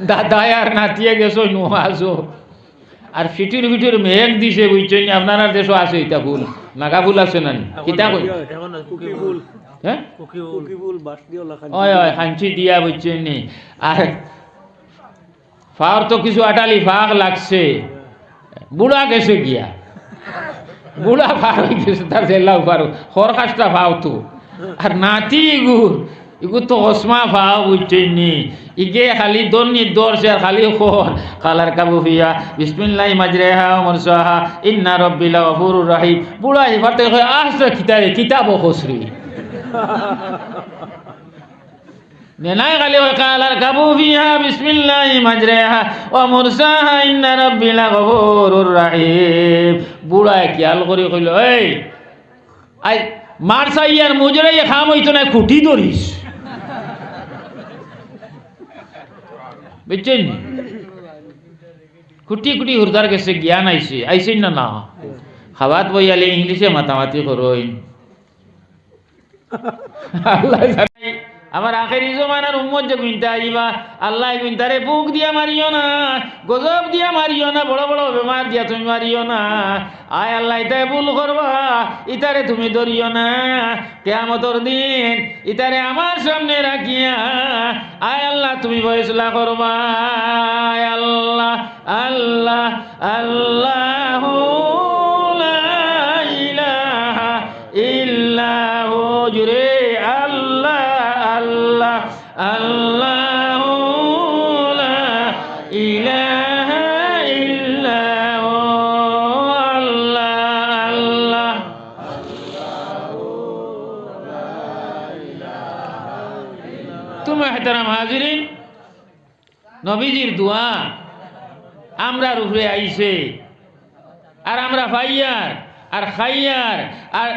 দাদায় আর নাতিয়ে গেছো নোয়াজো আর ফিটির ফিটির মেঘ দিছে বুঝছেন আপনার দেশও আছে এটা ফুল নাগা ফুল আছে না কিতা কই হ্যাঁ ওই ওই হাঞ্চি দিয়া বুঝছেন নি আর ফার তো কিছু আটালি ফাঁক লাগছে বুড়া গেছে গিয়া বুড়া ফার হয়ে গেছে তার জেলাও পারো খর কাজটা ফাও তো আর নাতি ইগু তো ওসমা ফাও বুঝছেন নি ইগে খালি দন্নি দর্শে আর খালি খর কালার কাবু ফিয়া বিসমিল্লাহি মাজরাহা ওয়া মুরসাহা ইন্না রাব্বিলা গফুরুর রহিম বুড়া ইফাতে কয় আসছে কিতাব খসরি নেনাই খালি ওই কালার কাবু ফিয়া বিসমিল্লাহি মাজরাহা ওয়া মুরসাহা ইন্না রাব্বিলা গফুরুর রহিম বুড়া খেয়াল করে কইল এই আই মারসাই আর মুজরাই খাম হইতো না খুঁটি ধরিস বুঝছেন খুঁটি খুঁটি হুরদার কাছে জ্ঞান আইসেন না না খাবাত বইয়ালে ইংলিশে মাতামাতি করইন আল্লাহ জানে আমার আখেরি জমানার উম্মত যে গুনতা আইবা আল্লাহ গুনতারে বুক দিয়া মারিও না গজব দিয়া মারিও না বড় বড় বেমার দিয়া তুমি মারিও না আয় আল্লাহ ইতারে ভুল করবা ইতারে তুমি ধরিও না কিয়ামতের দিন ইতারে আমার সামনে রাখিয়া আয় আল্লাহ তুমি ফয়সালা করবা আয় আল্লাহ আল্লাহ আল্লাহু লা ইলাহা ইল্লাহু জুরে আল্লাহ আল্লাহ আল্লাহু লা ইলাহা ইল্লাহু আল্লাহ আল্লাহ তো মুহতারাম হাজিরিন নবীজির দোয়া আমরার উপরে আইছে আর আমরা ফাইয়ার আর খাইয়ার আর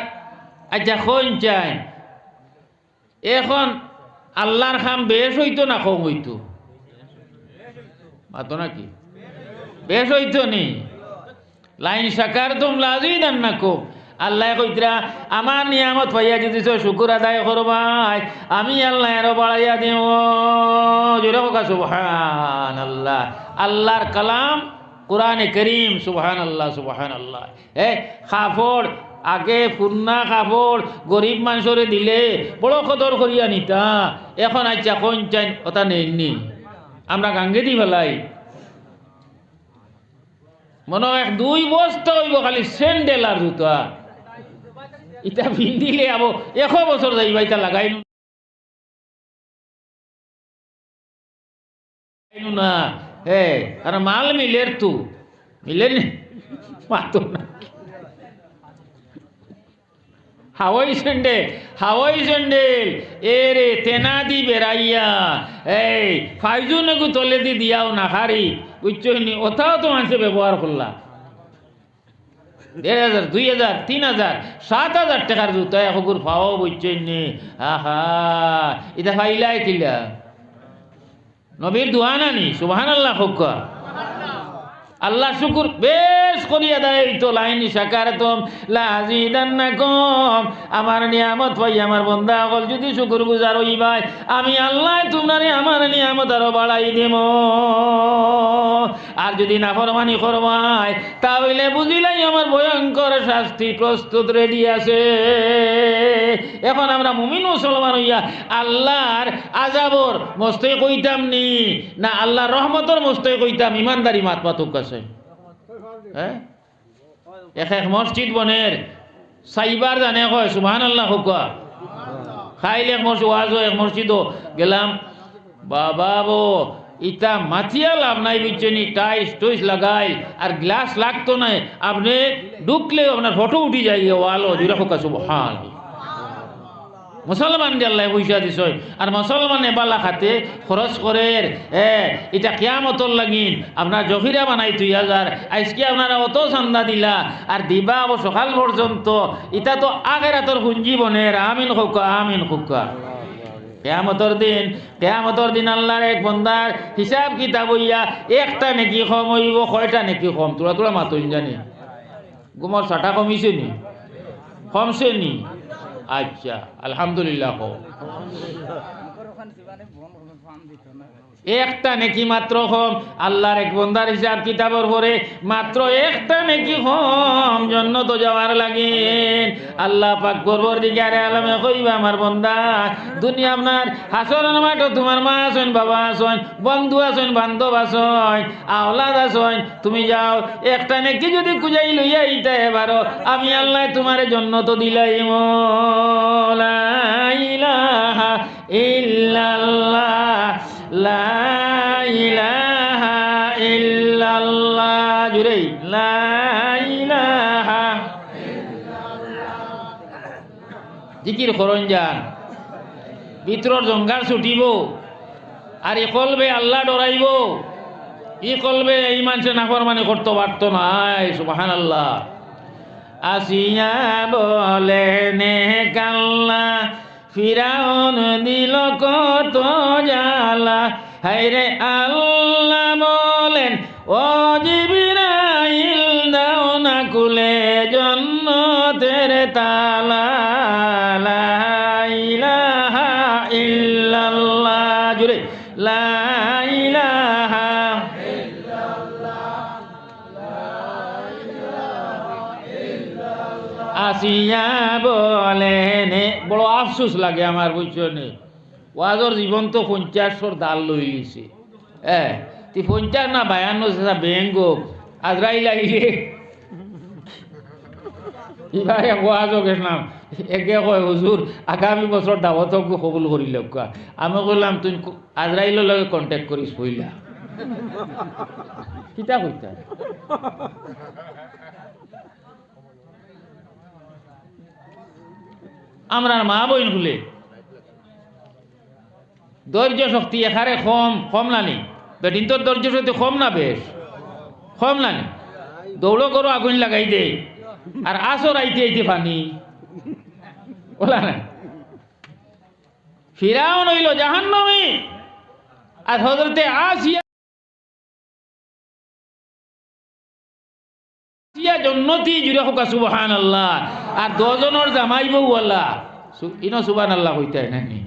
আচ্ছা কোন চাই এখন আল্লাহর খাম বেশ হইতো না কম হইতো মাতো নাকি বেশ হইতো নি লাইন সাকার তুম লাজিদান না কম আল্লাহ কইতরা আমার নিয়ামত পাইয়া যদি শুকুর আদায় করবাই আমি আল্লাহ আরো বাড়াইয়া দেব জোরে হোক সুবহানাল্লাহ আল্লাহর কালাম কোরআনে করিম সুবহানাল্লাহ সুবহানাল্লাহ কাপড় আগে ফুন্না কাপড় গরিব মানুষরে দিলে বড় কদর করিয়া নিতা এখন আচ্ছা কোন চাই ওটা নেইনি আমরা গাঙ্গে দি ফেলাই মনে হয় 2 বস্তা হইব খালি স্যান্ডেল আর জুতা ইটা পিন্ধিলে আবো 100 বছর যাইবা ইটা লাগাই না আর মাল মিলের তু মিলেন মাতো না হাওয়াই স্যান্ডেল এরে তেনা দি বেড়াইয়া এই ফাইজুনগু তলে দি দিয়াও না হারি বুঝছো নি ওটাও তো মানুষে ব্যবহার করলা 1,000 2,000 3,000 7,000 টাকার জুতা এগুর ফাও বুঝছো নি আহা এটা ফাইলাই কিলা নবীর দোয়া নানি সুবহানাল্লাহ হুক্কা আল্লাহ শুকুর বেশ করিয়া দেয় তো লাইনি সাকারতুম লাযিদান্নাকুম আমার নিয়ামত পাই আমার বান্দা সকল যদি শুকুর গুজার হইবাই আমি আল্লাহ তোমারে আমার নিয়ামত আরো বাড়াই দেব আর যদি নাফরমানি করবাই তাহলে বুঝিলাই আমার ভয়ঙ্কর শাস্তি প্রস্তুত রেডি আছে এখন আমরা মুমিন মুসলমান হইয়া আল্লাহর আযাবর মস্তই কইতাম নি না আল্লাহর রহমতের মস্তই কইতাম ইমানদারি মাত পাতুক আছে এক মসজিদ বনের সাইবার জানে কয় সুবহানাল্লাহ হুকা খাইলে এক মসজিদ ওয়াজ এক মসজিদ গেলাম বাবা বো ইটা মাথিয়া লাভ নাই বুঝছেনি টাইস টুইস লাগাই আর গ্লাস লাগতো না আপনি ঢুকলে আপনার ফটো উঠি যায় ওয়ালো জুড়ে হুকা সুবহানাল্লাহ মুসলমান যে আল্লাহ পয়সা দিছ আর মুসলমান এবালা খাতে খরচ করে এটা কিয়ামতর লাগিন আপনার জহিরা বানাই 2,000 আজকে আপনারা অত চান্দা দিলা আর দিবা আবো সকাল পর্যন্ত এটা তো আখেরাতর পুঞ্জি বনের আমিন খুকা আমিন খুকা কিয়ামতর দিন আল্লাহর এক বান্দার হিসাব কিতাব হইয়া একটা নেকি কম হইব কয়টা নেকি কম তোরা মাতুন জানি গুমর ছাটা কমিছে নি কমছে নি আচ্ছা আলহামদুলিল্লাহ একটা নেকি মাত্র কম আল্লাহর এক বন্দার হিসাব কিতাবর পরে মাত্র একটা নেকি কম জন্য তো যাওয়ার লাগে আল্লাহ পাক পরবর্তীকালে আলমে কইবা আমার বন্দা দুনিয়া আপনার হাসরের মাঠে তোমার মা আছেন বাবা আছেন বন্ধু আছেন বান্ধব আছেন আওলাদ আছেন তুমি যাও একটা নেকি যদি খুঁজাই লইয়া ইটা এবারও আমি আল্লাহ তোমার জন্য তো দিলাই লা ইলাহা ইল্লাল্লাহ লা ইলাহা ইল্লাল্লাহ জুরে লা ইলাহা জিকির করন যান ভিতরর জঙ্গার ছুটিব আর ই কলবে আল্লাহ ডরাইব ই কলবে এই মানুষের নাফরমানি করতে পারতো নাই সুবহানাল্লাহ আসিয়া বলে নে কাল্লা ফিরাউন দিল কত জালা হায়রে আল্লাহ বলেন ও জিবরাইল দাও না কুলে জান্নাতের তালা লা ইলাহা ইল্লাল্লাহ জুরে লা ইলাহা আসিয়া বলেন বড় আফসোস লাগে আমার বুঝছনে ওয়াজর জীবন তো 50 দাল লই লিছে তুই 50 না 52 ব্যাঙ্গ আজরাইল লাগিলে এবারে ওয়াজও গেলাম একে কয় হুজুর আগামী বছর দাওয়াত কবুল করিল আমি বললাম তুই আজরাইলের লগে কন্ট্যাক্ট করিস পইলা কিতা কইতা আমরা মা বইন খুলে ধৈর্য শক্তি এখানে কম নানি বেটিন তোর ধৈর্য শক্তি কম না বেশ কম নানি দৌড়ো করো আগুন লাগাই দে আর আসর আইতে আইতে পানি বলা না ফিরাউন হইল জাহান্নামী আর হযরতে আসিয়া জন্নতি জুড়ে হোক সুবহানাল্লাহ আর 10 জনের জামাই বউ আল্লাহ ইনো সুবহানাল্লাহ হইতে নানি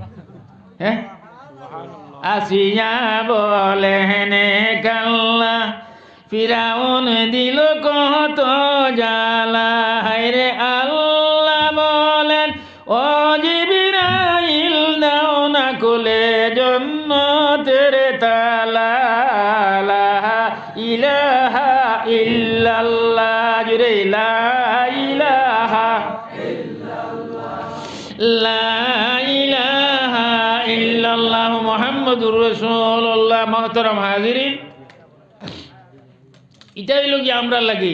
হ্যাঁ আসিয়া বলে নে কাল্লা ফিরাউন দিল কত জালা হায়রে আল্লাহ বলেন ও জিবরাইল দাও না কুলে জান্নাতের তালা লা ইলাহা ইল্লাল্লাহ জুরে লা ইলাহা লা ইলাহা ইল্লাল্লাহ মুহাম্মাদুর রাসূলুল্লাহ মুহতারাম হাজিরিন এটাই লোক আমরা লাগে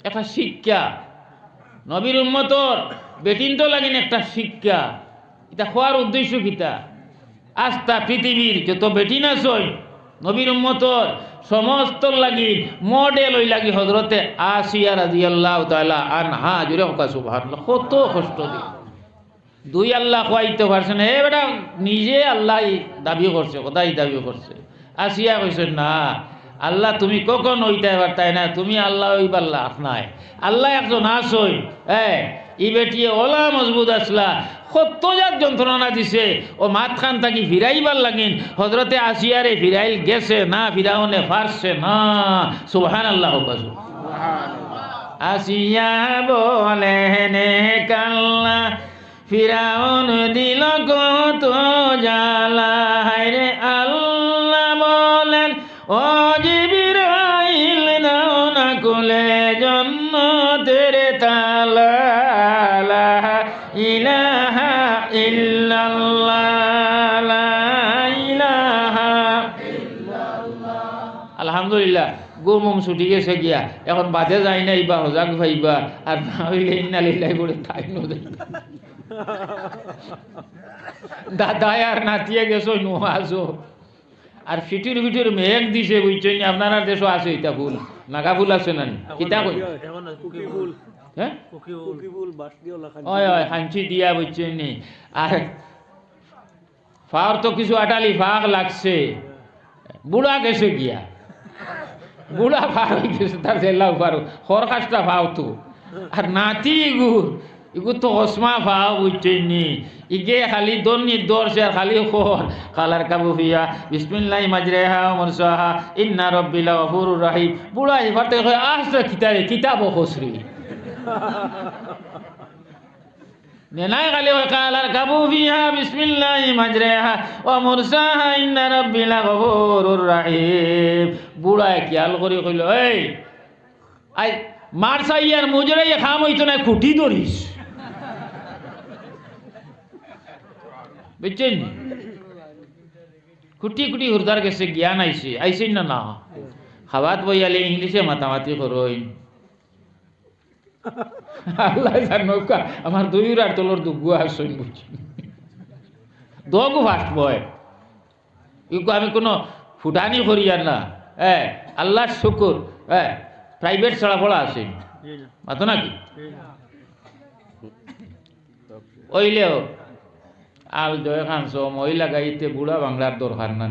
একটা শিক্ষা নবীর উম্মতর বেটিন তো লাগেন একটা শিক্ষা এটা হওয়ার উদ্দেশ্য কিতা আস্থা পৃথিবীর যত বেটিন আসই নবীর উম্মতর সমস্ত লাগি মডেল ওই লাগি হযরতে আসিয়া রাদিয়াল্লাহু তাআলা আনহা জুরে হোক সুবহানাল্লাহ কত কষ্ট দিয়ে দুই আল্লাহ খোয়াইতে পারছে না বেটা নিজে আল্লাহ দাবি করছে কোথায় দাবি করছে আসিয়া কইছে না আল্লাহ তুমি কখন ওইটা এবার তাই না তুমি আল্লাহ ওইবার লাভ নাই আল্লাহ একজন আসই ই বেটিয়ে ওলা মজবুত আসলা কত যার যন্ত্রণা দিছে ও মাতখান থাকি ফিরাইবার লাগিন হযরতে আসিয়ারে ফিরাইল গেছে না ফিরাউনে পারছে না সুবহানাল্লাহ আসিয়া বলে নে কাল্লা ফিরাউন দিল কত জালা হায়রে আল্লাহ বলেন ও জিবরাইল দাও না কুলে জান্নাতের তালা লা ইলাহা ইল্লাল্লাহ লা ইলাহা ইল্লাল্লাহ আলহামদুলিল্লাহ গুমুম ছুটি গেছে গিয়া এখন বাদে যাই নাই বা হজাক ভাইবা আর না হইলে ইন্না লিল্লাহি বলে তাই নদে দাদা আর নাতিয়ে গেছো নোয়াজো আর ফিটির ফিটির মেঘ দিছে বুঝছেন আপনারা দেশও আছে এটা ফুল নাগা ফুল আছে না কিতা কই হ্যাঁ ওই ওই হাঞ্চি দিয়া বুঝছেন আর ফার তো কিছু আটালি ফাঁক লাগছে বুড়া গেছে গিয়া বুড়া ফার হয়ে গেছে তার জেলাও ফার খর খাসটা ফাও তো আর নাতি গুড় ইগু তো হসমা ভাও বুঝছেননি ইগে খালি দন্নি দর্শে আর খালি খোর কালার কাবু ফিয়া বিসমিল্লাহি মাজরাহা ওয়া মুরসাহা ইন্না রাব্বিল গফুরুর রহিম বুড়া ইফাতে কয় আসলে কিতাব খসরি নেনাই খালি কয় কালার কাবু ফিয়া বিসমিল্লাহি মাজরাহা ওয়া মুরসাহা ইন্না রাব্বিল গফুরুর রহিম বুড়া খেয়াল করে কইল এই আই মার সাইয়ার মুজরাই খাম হইতো না খুঁটি ধরিস বুঝছেন কুটি কুটি হুরদার গেছে জ্ঞান আইসেন না না খাবাত বইয়ালে ইংলিশে মাতামাতি করই আল্লাহ নৌকা আমার দুইর আর তোলর দুগু আসছেন বুঝছি দগু ফাস্ট বয় ইগো আমি কোনো ফুটানি করি আর না আল্লাহ শুকুর প্রাইভেট ছাড়া পড়া আছে মাতো নাকি ওইলেও আল জয় খানস মহিলা গাইতে বুড়া বাংলার দরকার না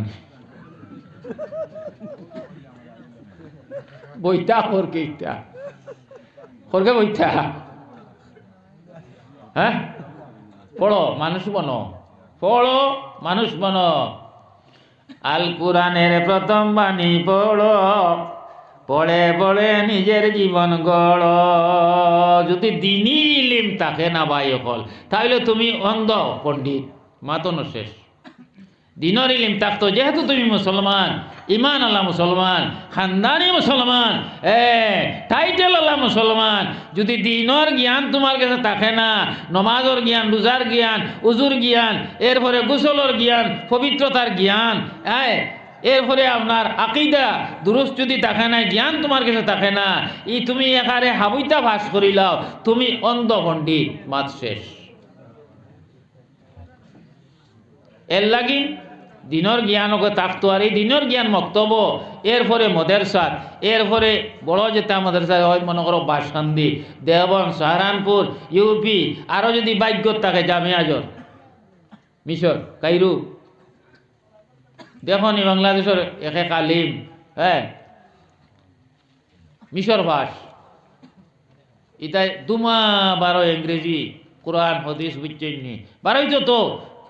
বইতা খরকে ইটা খরকে বইতা হ্যাঁ পড়ো মানুষ বনো পড়ো মানুষ বনো আল কোরআনের প্রথম বাণী পড়ো পড়ে পড়ে নিজের জীবন গড় যদি দিনই ইলিম তাকে না ভাই হল তাহলে তুমি অন্ধ পণ্ডিত মাতনো শেষ দিনের ইলিম থাকতো যেহেতু তুমি মুসলমান ইমান আল্লাহ মুসলমান খানদানি মুসলমান টাইটেল আল্লাহ মুসলমান যদি দিনের জ্ঞান তোমার কাছে থাকে না নমাজের জ্ঞান রোজার জ্ঞান উজুর জ্ঞান এরপরে গোসলের জ্ঞান পবিত্রতার জ্ঞান এরপরে আপনার আকিদা দুরুস্ত যদি থাকে না জ্ঞান তোমার কাছে থাকে না তুমি একারে হাবুইতা ভাস করিলাও তুমি অন্ধ পণ্ডিত মাত শেষ এর লাগি দিনের জ্ঞানকে থাকতো আর এই দিনের জ্ঞান মক্তব্য এরপরে মদেরসাত এরপরে বড় যেটা মদেরসা হয় মনে করো বাসকান্দি দেওবন সাহারানপুর ইউপি আরও যদি বাইকত থাকে জামিয়াজর মিশর কাইরু দেখুন বাংলাদেশের একে কালিম মিশর ভাষ ইতাই দুমা বারো ইংরেজি কোরআন হদিস বুঝছেননি বারোই তো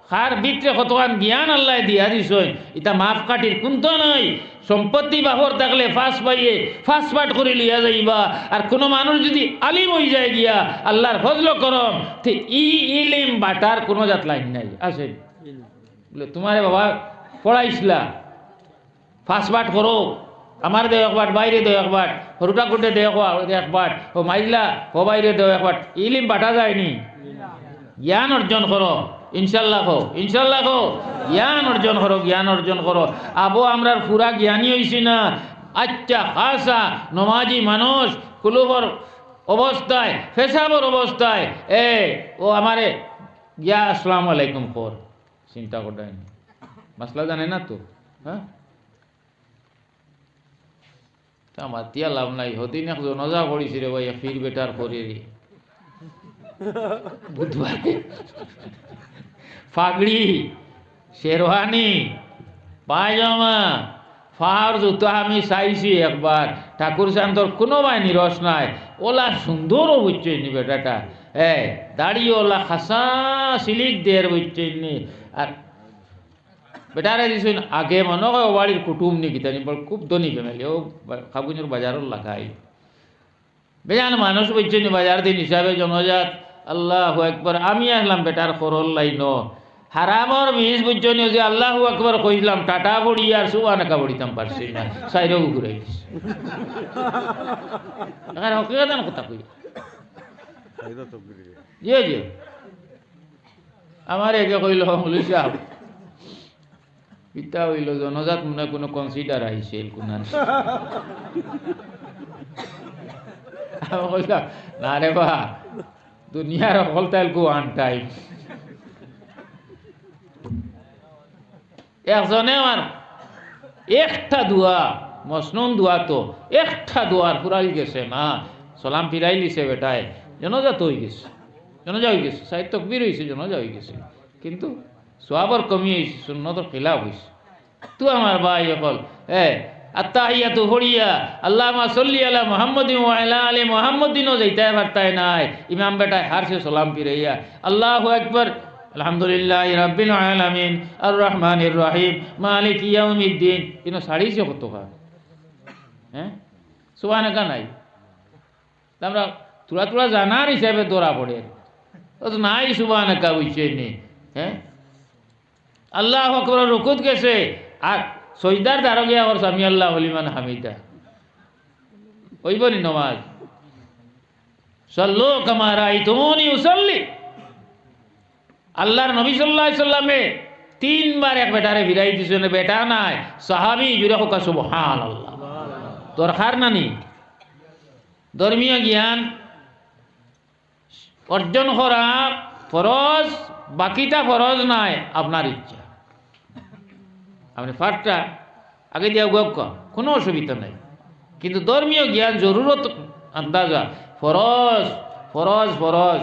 খার ভিতরে কতক্ষণ জ্ঞান আল্লাহ দিয়া দিছই ইতা মাপ কাটির কোনতো নাই সম্পত্তি বাহর থাকলে ফাঁস পাট করে লিয়া যাইবা আর কোনো মানুষ যদি আলিম হয়ে যায় গিয়া আল্লাহর ফজল করম তো ইলিম বাটার কোনো জাত লাইন নাই আছে বলে তোমারে বাবা পড়াইছিলা ফাঁস পাট করো আমার দেও একবার বাইরে দেও একবার হরুটা কুটে দেও একবার ও মাইলা ও বাইরে দেও একবার ইলিম বাটা যায়নি জ্ঞান অর্জন করো ইনশাল্লাহ জ্ঞান অর্জন করো আবো আমরা পুরা জ্ঞানী হইছি না আচ্ছা খাসা নমাজি মানুষ কুলুবর অবস্থায় ফেসাবর অবস্থায় ও আমারে ইয়া আসসালামু আলাইকুম কর চিন্তা করতেন মাসলা জানে না তো হ্যাঁ আমার তিয়া লাভ নাই হদিন এক জনজা করেছি রে ভাই ফির বেটার করে বুধবারে ফাগড়ি শেরওয়ানি পায়জামা ফার জুতো আমি চাইছি একবার ঠাকুর শান্তর কোনো বাহিনী রস নাই ওলা সুন্দরও বুঝছে নি বেটাটা দাড়ি ওলা খাসা সিলিক দের বুঝছে নি আর বেটারে দিছুন আগে মনে হয় ও বাড়ির কুটুম নি গীতানি বল খুব ধনী ফ্যামিলি ও খাবুজুর বাজারও লাগাই বেজান মানুষ বুঝছে নি বাজার দিন হিসাবে জনজাত আল্লাহু আকবার আমি আসলাম বেটার খরল লাইন হারামর বীজ বুঝছনি যে আল্লাহু আকবার কইলাম টাটা বড়ি আর সুবহানাকা বড়িতাম পারছি না সাইরও ঘুরাই আর হকিকতান কথা কই জি আমার একে কইল মৌলভী সাহেব পিতা হইল জনজাত মনে কোনো কনসিডার আইছে কোনান কইলাম না রে বা দুনিয়ার অকল তাইল গো ওয়ান টাইম একজনে আমার একটা দোয়া মসনুন দোয়া তো একটা দোয়ার ফুরাই গেছে না সালাম ফিরাই লিছে বেটায় জনজাত হয়ে গেছে জনজা হয়ে গেছে সাহিত্য তকবীর হয়েছে জনজা হয়ে গেছে কিন্তু সোয়াবর কমি হয়েছে সুন্নতর খিলাফ হয়েছে তো আমার ভাই অকল আত্তাহিয়াতু হড়িয়া আল্লাহুম্মা সাল্লি আলা মুহাম্মাদিন ওয়া আলা আলি মুহাম্মাদিনও যাইতায় পারতায় নাই ইমাম বেটায় হারসে সালাম ফিরাইয়া আল্লাহু আকবার আলহামদুলিল্লাহি রাব্বিল আলামিন আর রহমানির রহিম মালিক ইয়াউমিদ্দিন ইনো সাড়িছে কত কা হ্যাঁ সুবহানাকা নাই আমরা তুলা তুলা জানার হিসাবে দৌড়া পড়ে ও তো নাই সুবহানাকা বুঝছে নি হ্যাঁ আল্লাহু আকবার রুকুত গেছে আর সজদার দ্বারা গিয়া ওর সামি আল্লাহ লিমান হামিদা ওইবনি নমাজ সাল্লু কামা রাআইতুমুনি উসাল্লি আল্লাহর নবী সাল্লাল্লাহু আলাইহি সাল্লামে তিনবার এক বেটারে বিরাই দিছেন বেটা নাই সাহাবী জুড়ে হোক সুবহানাল্লাহ দরকার নানি ধর্মীয় জ্ঞান অর্জন করা ফরজ বাকিটা ফরজ নাই আপনার ইচ্ছা আপনি ফার্স্টটা আগে দিয়া গপ কোনো অসুবিধা নাই কিন্তু ধর্মীয় জ্ঞান জরুরত আন্দাজা ফরজ ফরজ ফরজ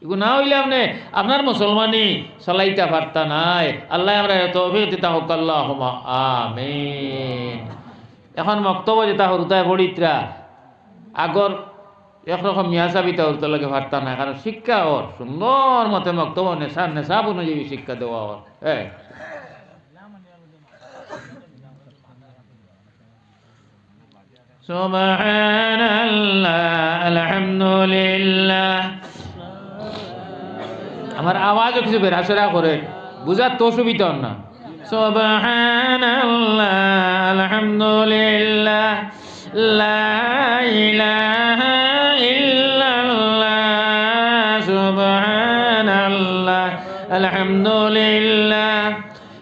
এগুলো না হইলে আপনি আপনার মুসলমানি চালাইতে পারতা নাই আল্লাহ আমরা তৌফিক দিতা হোক আল্লাহুম্মা আমিন এখন বক্তব্য যেটা হরুতায় পড়িত্রা আগর একরকম মিয়া সাবিতা হরতে লাগে পারতা না কারণ শিক্ষা ওর সুন্দর মতে বক্তব্য নেশাব অনুযায়ী শিক্ষা দেওয়া ওর হ্যাঁ সুবহানাল্লাহ আলহামদুলিল্লাহ আমার আওয়াজও কিছু বেরাসেরা করে বুঝার তো সুবিধা না সুবহানাল্লাহ আলহামদুলিল্লাহ লা